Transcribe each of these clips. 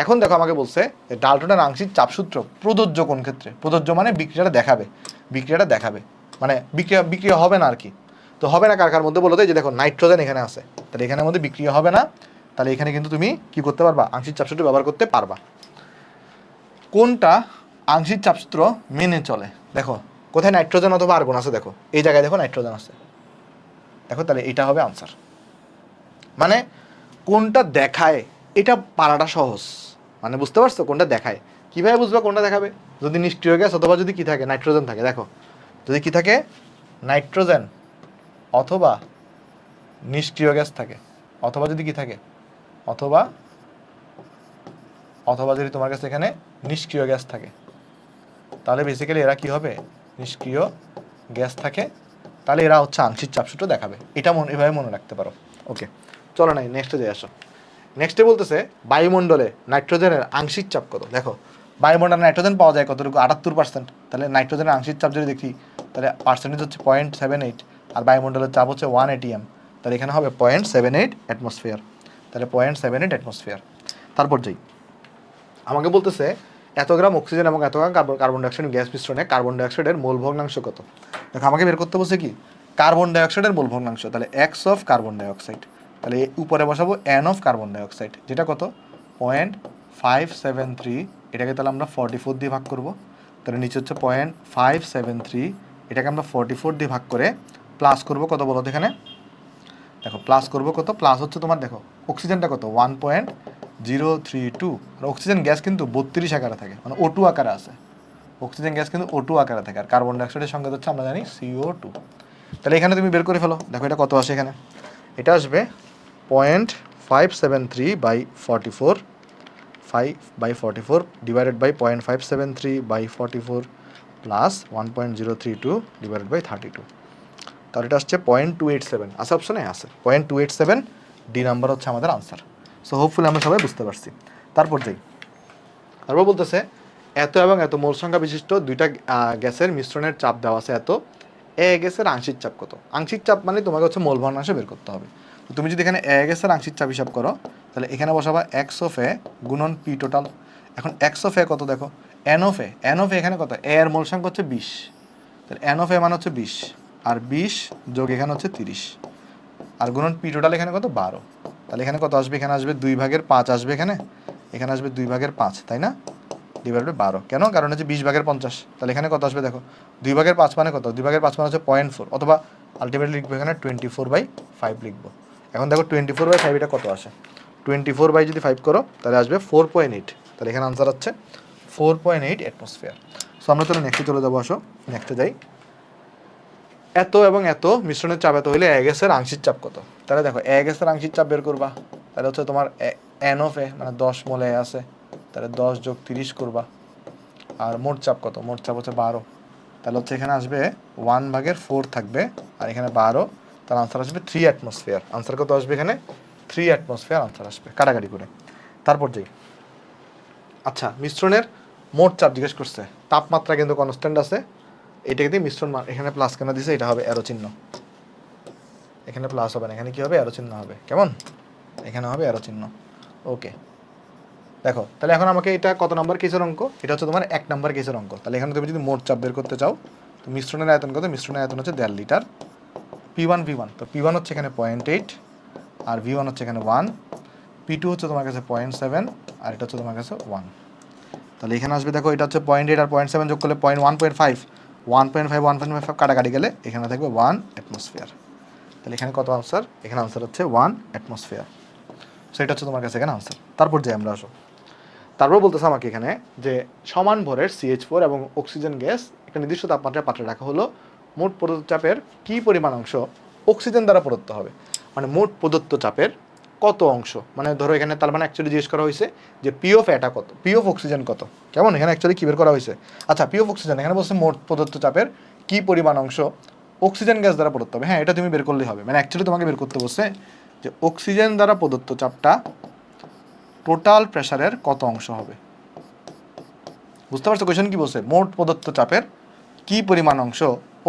এখন দেখো আমাকে বলছে যে ডাল্টনের আংশিক চাপ সূত্র প্রযোজ্য কোন ক্ষেত্রে? প্রযোজ্য মানে বিক্রিয়াটা দেখাবে মানে বিক্রিয়া হবে না আর কি। তো হবে না কার মধ্যে বলো তো? এই যে দেখো নাইট্রোজেন এখানে আছে, তাহলে এখানের মধ্যে বিক্রিয়া হবে না, তাহলে এখানে কিন্তু তুমি কি করতে পারবা? আংশিক চাপ সূত্র ব্যবহার করতে পারবা। কোনটা আংশিক চাপ সূত্র মেনে চলে? দেখো কোথায় নাইট্রোজেন অথবা আর্গন আছে, দেখো এই জায়গায় দেখো নাইট্রোজেন আছে, দেখো তাহলে এটা হবে আনসার। মানে কোনটা দেখায় এটা পারাটা সহজ, মানে বুঝতে পারছো কোনটা দেখায়? কিভাবে বুঝবা কোনটা দেখাবে? যদি নিষ্ক্রিয় গ্যাস অথবা যদি কি থাকে নাইট্রোজেন থাকে, দেখো যদি কি থাকে নাইট্রোজেন অথবা নিষ্ক্রিয় গ্যাস থাকে, অথবা যদি কি থাকে অথবা যদি তোমার কাছে এখানে নিষ্ক্রিয় গ্যাস থাকে, তাহলে বেসিক্যালি এরা কি হবে? নিষ্ক্রিয় গ্যাস থাকে, তাহলে এরা হচ্ছে আংশিক চাপ সূত্র দেখাবে। এটা এভাবে মনে রাখতে পারো। ওকে, চলো নাই নেক্সটে যাই আসো। নেক্সটে বলতেছে বায়ুমণ্ডলে নাইট্রোজেনের আংশিক চাপ কত? দেখো বায়ুমণ্ডলে নাইট্রোজেন পাওয়া যায় কতটুকু? 78%। তাহলে নাইট্রোজেনের আংশিক চাপ যদি দেখি, তাহলে পার্সেন্টেজ হচ্ছে 0.78, আর বায়ুমণ্ডলের চাপ হচ্ছে 1 atm, তাহলে এখানে হবে 0.78 অ্যাটমসফিয়ার। তাহলে 0.78 অ্যাটমসফিয়ার। তারপর যাই, আমাকে বলতেছে এত গ্রাম অক্সিজেন এবং এত গ্রাম কার্বন ডাইঅক্সাইড গ্যাস মিশ্রণে কার্বন ডাইঅক্সাইডের মোল ভগ্নাংশ কত? দেখো আমাকে বের করতে বলছে কি কার্বন ডাইঅক্সাইডের মোল ভগ্নাংশ, তাহলে এক্স অফ কার্বন ডাইঅক্সাইড, তাহলে উপরে বসাবো এন অফ কার্বন ডাইঅক্সাইড, যেটা কত? 0.573, এটাকে তাহলে আমরা 44 দিয়ে ভাগ করব, তাহলে নিচে হচ্ছে 0.573, এটাকে আমরা 44 দিয়ে ভাগ করে প্লাস করব কত বলো তো এখানে? দেখো প্লাস করব কত? প্লাস হচ্ছে তোমার দেখো অক্সিজেনটা কত? 1.032, আর অক্সিজেন গ্যাস কিন্তু 32 আকারে থাকে, মানে O2 আকারে আছে। অক্সিজেন গ্যাস কিন্তু O2 আকারে থাকে, আর কার্বন ডাইঅক্সাইডের সঙ্গে হচ্ছে আমরা জানি CO2। তাহলে এখানে তুমি বের করে ফেলো, দেখো এটা কত আসে এখানে? এটা আসবে 0.573/44, 5/44 divided by 0.573/44 plus 1.032 divided by 32, তাহলে এটা আসছে 0.287। আছে অপশনে? আছে 0.287, ডি নাম্বার হচ্ছে আমাদের আনসার। সো হোপফুলি আমরা সবাই বুঝতে পারছি। তারপর বলতেছে এত এবং এত মোল সংখ্যা বিশিষ্ট দুইটা গ্যাসের মিশ্রণের চাপ দেওয়া আছে এত, এ গ্যাসের আংশিক চাপ কত? আংশিক চাপ মানে তোমাকে হচ্ছে মোল ভগ্নাংশ বের করতে হবে। তো তুমি যদি এখানে এ গ্যাসের আংশিক চাপ হিসাব করো, তাহলে এখানে বসাবা এক্স অফ এ গুণন পি টোটাল। এখন এক্স অফ এ কত দেখো? এন অফ এ এখানে কত? এ এর মোল সংখ্যা হচ্ছে 20, তাহলে এন অফ এ মানে হচ্ছে 20, আর 20 যোগ এখানে হচ্ছে 30, আর গুণন পি টোটাল এখানে কত? 12। তাহলে এখানে কত আসবে? এখানে আসবে 2/5 আসবে, এখানে আসবে 2/5, তাই না? ডিভাইড বাই 12, কেন? কারণ হচ্ছে 20/50, তাহলে এখানে কত আসবে দেখো? 2/5 মানে কত? 2/5 মানে হচ্ছে 0.4, অথবা আলটিমেটলি লিখবো এখানে 24/5 লিখবো। এখন দেখো 24/5 এটা কত আসে? 24 যদি 5 করো তাহলে আসবে 4.8, তাহলে এখানে আনসার হচ্ছে 4.8 অ্যাটমসফিয়ার। সো আমরা তাহলে নেক্সটে চলে যাবো, আসো নেক্সটে যাই। এত এবং এত মিশ্রণের চাপ এত হইলে এ গ্যাসের আংশিক চাপ কত? তাহলে দেখো এ গ্যাসের আংশিক চাপ বের করবা, তাহলে হচ্ছে তোমার এন অফ এ মানে 10 মোল এ আছে, তাহলে 10 যোগ 30 করবা, আর মোট চাপ কত? মোট চাপ হচ্ছে 12, তাহলে হচ্ছে এখানে আসবে 1/4 থাকবে, আর এখানে 12, তার আনসার আসবে 3 অ্যাটমসফিয়ার। আনসার কত আসবে এখানে? 3 অ্যাটমসফিয়ার আনসার আসবে, কাটাকাটি করে। তারপর যাই, আচ্ছা মিশ্রণের মোট চাপ জিজ্ঞেস করছে, তাপমাত্রা কিন্তু কনস্ট্যান্ট আছে, এটাকে দিয়ে মিশ্রণ মান, এখানে প্লাস কেন দিছে? এটা হবে অ্যারো চিহ্ন, এখানে প্লাস হবে না, এখানে কি হবে? অ্যারো চিহ্ন হবে, কেমন? এখানে হবে অ্যারো চিহ্ন। ওকে, দেখো তাহলে এখন আমাকে এটা কত নাম্বার কেসের অঙ্ক? এটা হচ্ছে তোমার 1 নাম্বার কেসের অঙ্ক। তাহলে এখানে তুমি যদি মোট চাপ বের করতে চাও, তো মিশ্রণের আয়তন কত? মিশ্রণের আয়তন হচ্ছে 1.5 লিটার। P1 তো P1 হচ্ছে এখানে 0.8, আর V1 হচ্ছে এখানে 1, P2 হচ্ছে তোমার কাছে 0.7, আর এটা হচ্ছে তোমার কাছে 1। তাহলে এখানে আসবে দেখো এটা হচ্ছে 0.8 আর 0.7 যোগ করলে 1.5, 1.5 কাটাকাটি গেলে এখানে থাকবে 1 অ্যাটমসফিয়ার। তাহলে এখানে কত আনসার? এখানে আনসার হচ্ছে 1 অ্যাটমসফিয়ার। সো এটা হচ্ছে তোমার কাছে এখানে আনসার। তারপর যাই আমরা, আসো তারপর বলতেছে আমাকে এখানে যে সমান ভরের CH4 এবং অক্সিজেন গ্যাস একটা নির্দিষ্ট তাপমাত্রায় পাত্রে রাখা হলো, মোট প্রদত্ত চাপের কী পরিমাণ অংশ অক্সিজেন দ্বারা প্রদত্ত হবে? মানে মোট প্রদত্ত চাপের কত অংশ, মানে ধরো এখানে তার মানে অ্যাকচুয়ালি জিজ্ঞেস করা হয়েছে যে পি অফ এটা কত, পি অফ অক্সিজেন কত, কেমন? এখানে অ্যাকচুয়ালি কী বের করা হয়েছে? আচ্ছা পি অফ অক্সিজেন এখানে বলছে মোট প্রদত্ত চাপের কী পরিমাণ অংশ অক্সিজেন গ্যাস দ্বারা প্রদত্ত হবে। হ্যাঁ এটা তুমি বের করলেই হবে, মানে অ্যাকচুয়ালি তোমাকে বের করতে বলছে যে অক্সিজেন দ্বারা প্রদত্ত চাপটা টোটাল প্রেসারের কত অংশ হবে। বুঝতে পারছো কোয়েশ্চেন কি বলছে? মোট প্রদত্ত চাপের কি পরিমাণ অংশ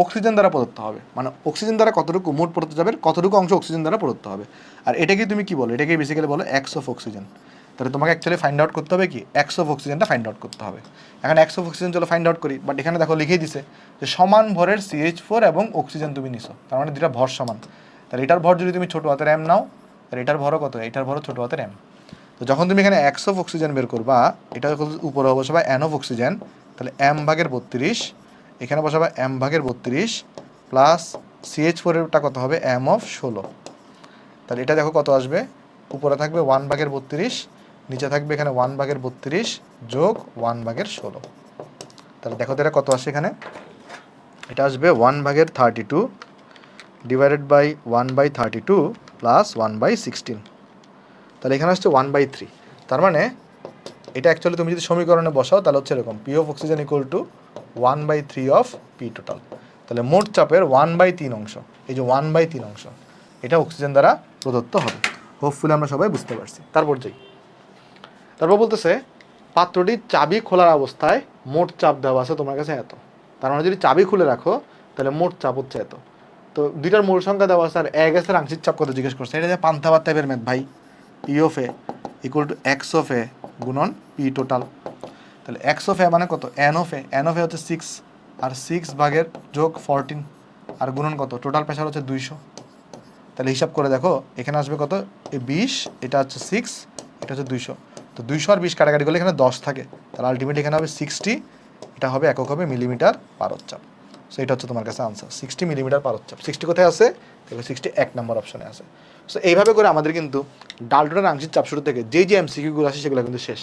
অক্সিজেন দ্বারা প্রদত্ত হবে, মানে অক্সিজেন দ্বারা কতটুকু, মোট প্রদত্ত চাপের কতটুকু অংশ অক্সিজেন দ্বারা প্রদত্ত হবে। আর এটাকে তুমি কি বলো? এটাকে বেসিক্যালি বলো এক্স অফ অক্সিজেন। তাহলে তোমাকে অ্যাকচুয়ালি ফাইন্ড আউট করতে হবে কি এক্স অফ অক্সিজেনটা ফাইন্ড আউট করতে হবে। এখন এক্স অফ অক্সিজেন চলো ফাইন্ড আউট করি, বাট এখানে দেখো লিখেই দিছে যে সমান ভরের CH4 এবং অক্সিজেন তুমি নিছো, তার মানে দুটা ভর সমান। তাহলে এটার ভর যদি তুমি ছোটো হাতের এম নাও, তাহলে এটার ভরও কত, এটার ভরও ছোটো হাতের এম। তো যখন তুমি এখানে এক্স অফ অক্সিজেন বের করবা, এটা উপরে বসাবা এন অফ অক্সিজেন, তাহলে এম ভাগের 32, এখানে বসাবা এম ভাগের 32 প্লাস CH4-এরটা কত হবে এম অফ 16। তাহলে এটা দেখো কত আসবে, উপরে থাকবে 1 ভাগের 32, নিচে থাকবে এখানে 1 ভাগের 32 যোগ 1 ভাগের 16। তাহলে দেখো তো এটা কত আসে, এখানে এটা আসবে 1 ভাগের 32 ডিভাইডেড বাই 1/32 প্লাস 1/16। তাহলে এখানে আসছে 1/3। তার মানে এটা অ্যাকচুয়ালি তুমি যদি সমীকরণে বসাও তাহলে হচ্ছে এরকম P of oxygen equal to 1/3 of P total. তাহলে মোট চাপের 1/3 অংশ, এই যে 1/3 অংশ এটা অক্সিজেন দ্বারা প্রদত্ত হবে। হোপফুলি আমরা সবাই বুঝতে পারছি। তারপর বলতেছে পাত্রটির চাবি খোলার অবস্থায় মোট চাপ দেওয়া আছে তোমার কাছে এত। তার মানে যদি চাবি খুলে রাখো তাহলে মোট চাপ হচ্ছে এত। তো দুইটার মূল সংখ্যা দেওয়া আছে, আর এক গ্যাসের আংশিক চাপ কত জিজ্ঞেস করছে, এটা যে পান্থাবার টাইপের ম্যাথ ভাই। P of A equal to X of A গুণন পি টোটাল। তাহলে এক্স অফ এ মানে কত, এন অফ এ হচ্ছে 6, আর 6 ভাগের যোগ 14 আর গুণন কত, টোটাল প্রেশার হচ্ছে 200। তাহলে হিসাব করে দেখো এখানে আসবে কত, এই 20, এটা হচ্ছে 6, এটা হচ্ছে 200। তো 200 আর 20 কাটাকাটি করলে এখানে 10 থাকে, তাহলে আলটিমেটলি এখানে হবে 60, এটা হবে একক হবে মিলিমিটার পারদ-চাপ। সো এটা হচ্ছে তোমার কাছে আনসার 60 মিলিমিটার পারদ-চাপ। 60 কোথায় আছে, দেখো 60 1 নম্বর অপশনে আছে। সো এইভাবে করে আমাদের কিন্তু ডালটনের আংশিক চাপ শুরু থেকে যে এমসিকিউগুলো আসে সেগুলো কিন্তু শেষ।